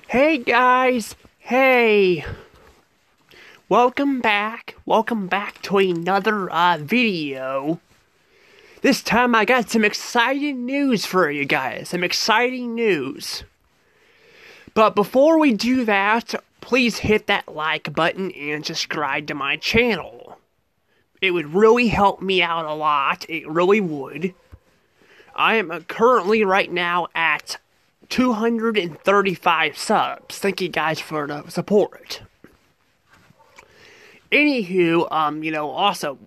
Hey guys, hey, welcome back to another video. This time I got some exciting news for you guys, But before we do that, please hit that like button and subscribe to my channel. It would really help me out a lot, it really would. I am currently right now at 235 subs. Thank you guys for the support. Anywho, also,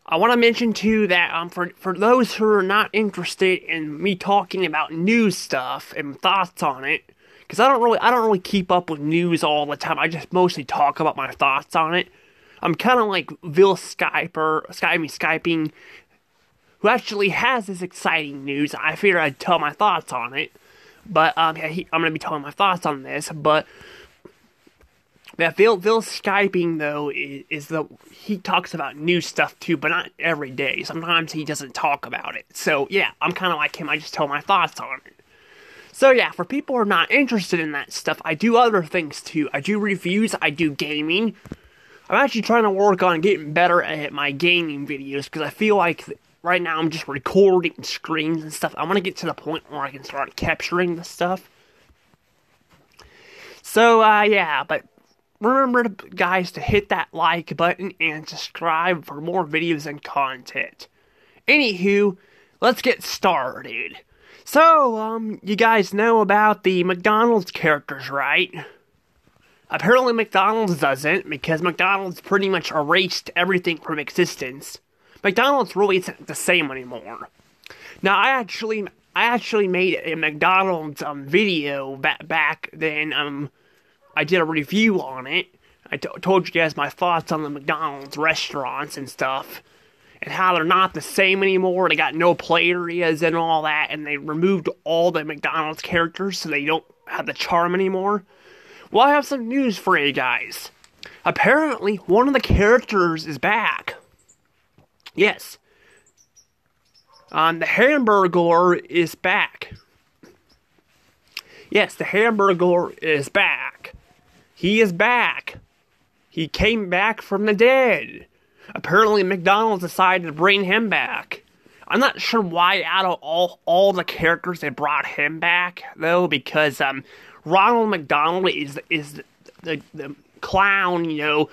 I want to mention too that for those who are not interested in me talking about news stuff and thoughts on it, because I don't really keep up with news all the time. I just mostly talk about my thoughts on it. I'm kind of like Skyping, who actually has this exciting news. I figured I'd tell my thoughts on it. But, I'm going to be telling my thoughts on this, but Phil Skyping, though, he talks about new stuff, too, but not every day. Sometimes he doesn't talk about it. So, yeah, I'm kind of like him. I just tell my thoughts on it. So, yeah, for people who are not interested in that stuff, I do other things, too. I do reviews, I do gaming. I'm actually trying to work on getting better at my gaming videos, because I feel like right now I'm just recording screens and stuff. I want to get to the point where I can start capturing the stuff. So, yeah, but remember, guys, to hit that like button and subscribe for more videos and content. Anywho, let's get started. So, you guys know about the McDonald's characters, right? Apparently McDonald's doesn't, because McDonald's pretty much erased everything from existence. McDonald's really isn't the same anymore. Now, I actually made a McDonald's video back then. I did a review on it. I told you guys my thoughts on the McDonald's restaurants and stuff, and how they're not the same anymore. They got no play areas and all that, and they removed all the McDonald's characters, so they don't have the charm anymore. Well, I have some news for you guys. Apparently, one of the characters is back. Yes. The Hamburglar is back. Yes, the Hamburglar is back. He is back. He came back from the dead. Apparently McDonald's decided to bring him back. I'm not sure why out of all the characters they brought him back, though, because Ronald McDonald is the clown, the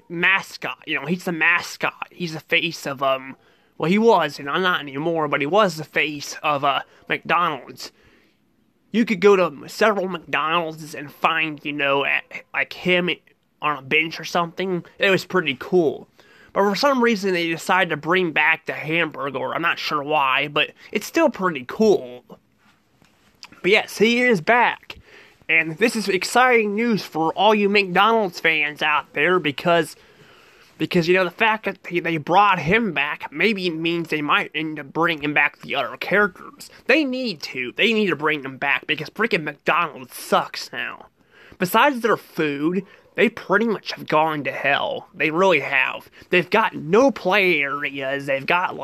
mascot, he's the mascot, he's the face of, well, he was, and I'm not anymore, but he was the face of, McDonald's. You could go to several McDonald's and find, like him on a bench or something. It was pretty cool. But for some reason, they decided to bring back the Hamburglar. I'm not sure why, but it's still pretty cool. But yes, he is back. And this is exciting news for all you McDonald's fans out there, because the fact that they brought him back maybe means they might end up bringing back the other characters. They need to bring them back, because freaking McDonald's sucks now. Besides their food, they pretty much have gone to hell. They really have. They've got no play areas. They've got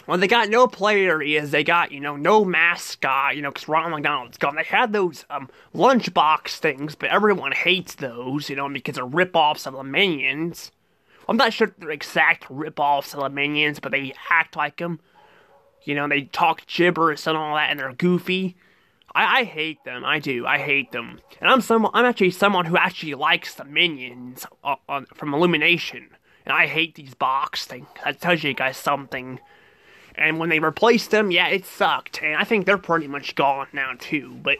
well, they got no play areas, they got, no mascot, because Ronald McDonald's gone. They had those, lunchbox things, but everyone hates those, because they're rip-offs of the Minions. I'm not sure if they're exact rip-offs of the Minions, but they act like them. They talk gibberish and all that, and they're goofy. I hate them, I do, I hate them. And I'm actually someone who actually likes the Minions from Illumination. And I hate these box things. That tells you guys something. And when they replaced them, yeah, it sucked. And I think they're pretty much gone now, too. But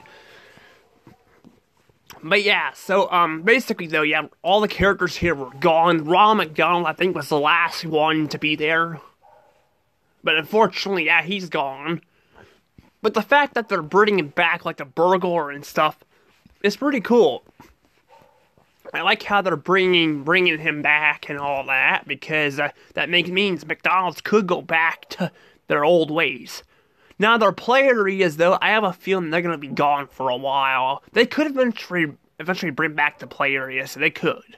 yeah, so, basically, though, yeah, all the characters here were gone. Ronald McDonald, I think, was the last one to be there. But unfortunately, yeah, he's gone. But the fact that they're bringing back, like, the burglar and stuff is pretty cool. I like how they're bringing him back and all that, because that means McDonald's could go back to their old ways. Now, their play areas, though, I have a feeling they're going to be gone for a while. They could eventually bring back the play areas, so they could.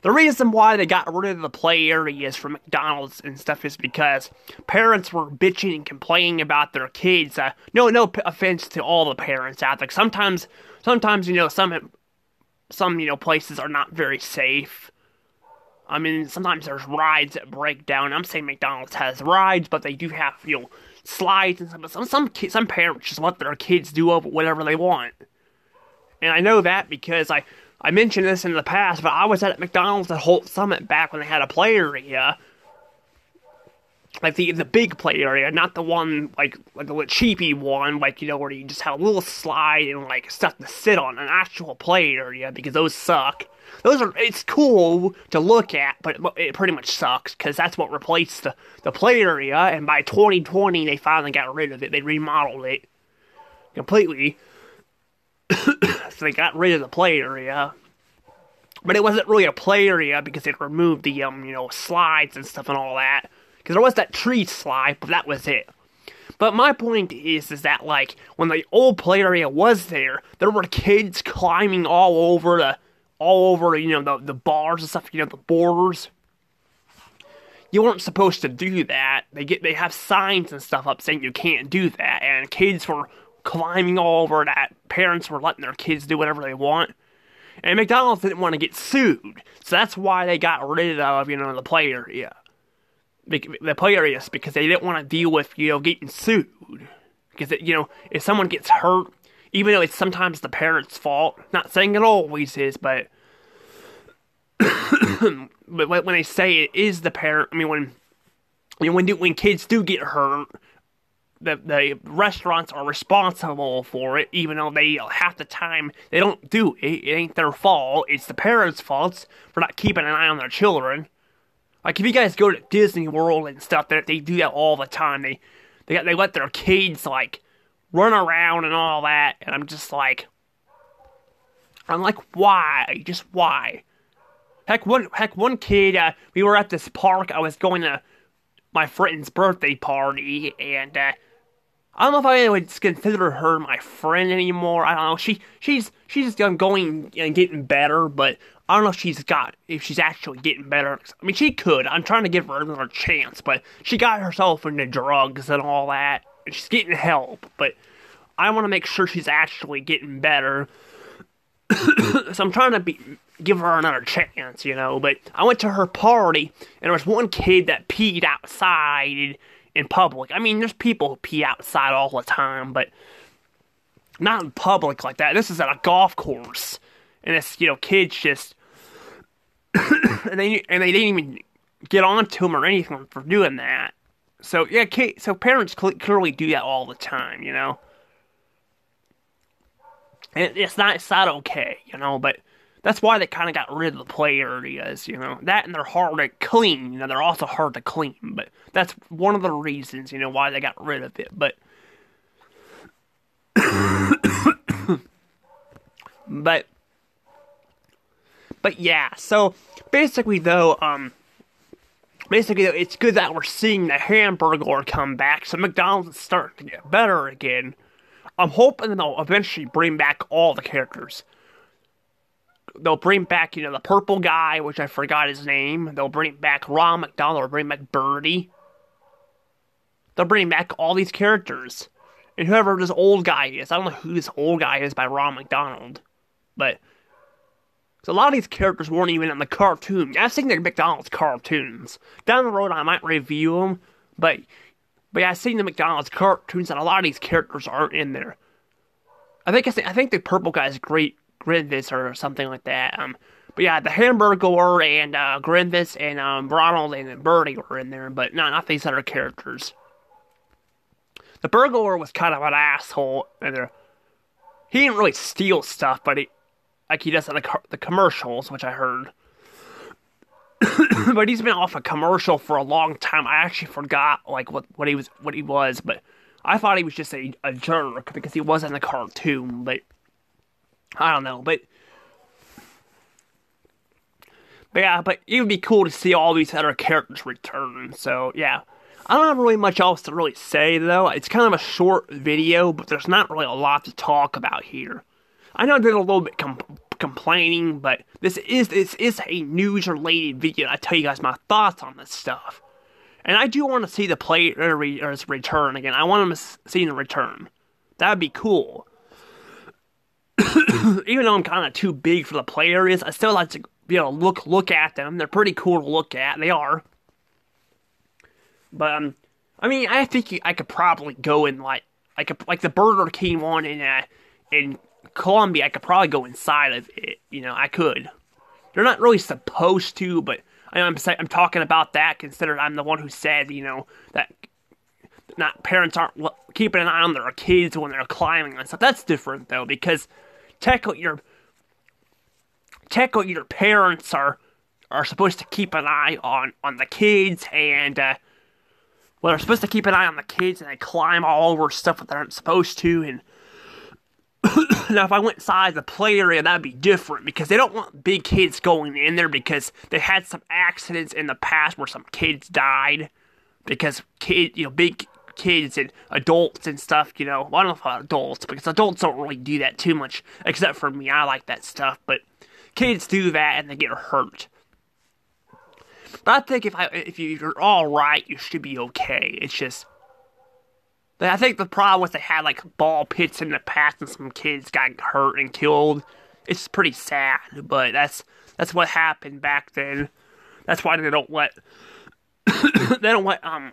The reason why they got rid of the play areas for McDonald's and stuff is because parents were bitching and complaining about their kids. No offense to all the parents out there. Sometimes, some places are not very safe. I mean, sometimes there's rides that break down. I'm saying McDonald's has rides, but they do have, slides and stuff. But some parents just let their kids do whatever they want. And I know that because I mentioned this in the past, but I was at McDonald's at Holt Summit back when they had a play area. Like the big play area, not the one, like the cheapy one, where you just have a little slide and, stuff to sit on, an actual play area, because those suck. It's cool to look at, but it pretty much sucks, because that's what replaced the play area, and by 2020, they finally got rid of it. They remodeled it completely. So they got rid of the play area. But it wasn't really a play area, because they removed the, slides and stuff and all that. Because there was that tree slide, but that was it. But my point is that, when the old play area was there were kids climbing all over the bars and stuff, the borders. You weren't supposed to do that. They have signs and stuff up saying you can't do that, and kids were climbing all over that. Parents were letting their kids do whatever they want. And McDonald's didn't want to get sued, so that's why they got rid of, the play area. The play areas, because they didn't want to deal with, getting sued. Because, if someone gets hurt, even though it's sometimes the parent's fault, not saying it always is, but but when they say it is the parent, I mean, when kids do get hurt, the restaurants are responsible for it, even though half the time they don't do it. It ain't their fault. It's the parents' faults for not keeping an eye on their children. Like, if you guys go to Disney World and stuff, they do that all the time. They let their kids, run around and all that, and I'm like, why? Just why? Heck, one kid, we were at this park. I was going to my friend's birthday party, and I don't know if I would consider her my friend anymore. I don't know. She's going and getting better, but I don't know if she's actually getting better. I mean, she could. I'm trying to give her another chance, but she got herself into drugs and all that, and she's getting help, but I want to make sure she's actually getting better. So I'm trying to give her another chance, but I went to her party, and there was one kid that peed outside in public. I mean, there's people who pee outside all the time, but not in public like that. This is at a golf course, and this, kids just, and they didn't even get on to him or anything for doing that. So, yeah, so parents clearly do that all the time, And it's not okay, but that's why they kind of got rid of the play areas, That, and they're hard to clean, they're also hard to clean, but that's one of the reasons, why they got rid of it, but but yeah, so basically though, it's good that we're seeing the Hamburglar come back, so McDonald's is starting to get better again. I'm hoping they'll eventually bring back all the characters. They'll bring back, the purple guy, which I forgot his name. They'll bring back Ron McDonald. They'll bring back Birdie. They'll bring back all these characters. And whoever this old guy is. I don't know who this old guy is by Ron McDonald. But so a lot of these characters weren't even in the cartoon. I've seen the McDonald's cartoons. Down the road, I might review them. But yeah, I've seen the McDonald's cartoons, and a lot of these characters aren't in there. I think the purple guy is Grinvis or something like that. But yeah, the Hamburglar and Grinvis and Ronald and Birdie were in there, but not these other characters. The burglar was kind of an asshole, and he didn't really steal stuff, but he does in the commercials, which I heard. But he's been off a commercial for a long time. I actually forgot what he was, but I thought he was just a jerk because he was in the cartoon, but I don't know, but yeah, but it would be cool to see all these other characters return, so yeah. I don't have really much else to really say, though. It's kind of a short video, but there's not really a lot to talk about here. I know I did a little bit complaining, but this is a news-related video. I tell you guys my thoughts on this stuff. And I do want to see the player's return again. I want him to see the return. That would be cool. Even though I'm kind of too big for the player areas, I still like to be able to look at them. They're pretty cool to look at. They are. But I mean, I think I could probably go in like the Burger King one in Colombia. I could probably go inside of it. You know, I could. They're not really supposed to, but I'm talking about that. Considered I'm the one who said, you know, that parents aren't keeping an eye on their kids when they're climbing and stuff. That's different though, because technically your parents are supposed to keep an eye on the kids, and they're supposed to keep an eye on the kids, and they climb all over stuff that they aren't supposed to. And now, if I went inside the play area, that'd be different, because they don't want big kids going in there, because they had some accidents in the past where some kids died because big kids and adults and stuff, you know. Well, I don't know about adults, because adults don't really do that too much, except for me. I like that stuff, but kids do that and they get hurt. But I think if you're all right, you should be okay. It's just, I think the problem was they had like ball pits in the past and some kids got hurt and killed. It's pretty sad, but that's what happened back then. That's why they don't let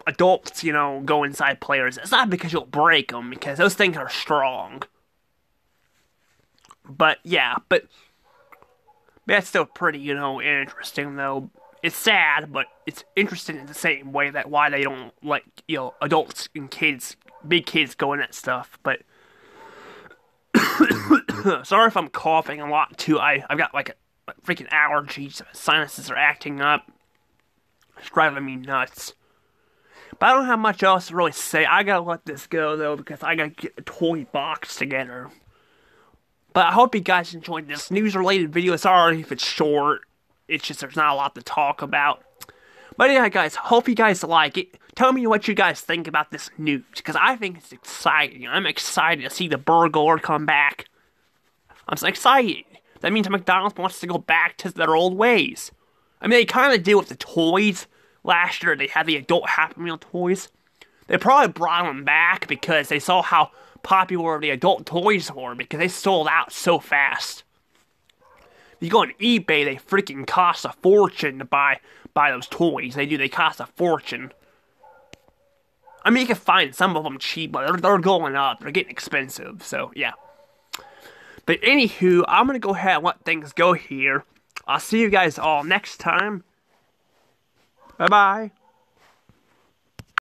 adults, you know, go inside players. It's not because you'll break them, because those things are strong. But yeah, but that's still pretty, you know, interesting though. It's sad, but it's interesting in the same way that why they don't let, you know, adults and kids, big kids go in that stuff. But sorry if I'm coughing a lot too. I've got like a freaking allergies. Sinuses are acting up. It's driving me nuts. But I don't have much else to really say. I gotta let this go though, because I gotta get the toy box together. But I hope you guys enjoyed this news-related video. Sorry if it's short. It's just there's not a lot to talk about. But yeah, guys, hope you guys like it. Tell me what you guys think about this news, because I think it's exciting. I'm excited to see the Hamburglar come back. I'm so excited. That means McDonald's wants to go back to their old ways. I mean, they kind of did with the toys. Last year, they had the adult Happy Meal toys. They probably brought them back because they saw how popular the adult toys were, because they sold out so fast. If you go on eBay, they freaking cost a fortune to buy those toys. They cost a fortune. I mean, you can find some of them cheap, but they're going up. They're getting expensive, so yeah. But anywho, I'm going to go ahead and let things go here. I'll see you guys all next time. Bye-bye.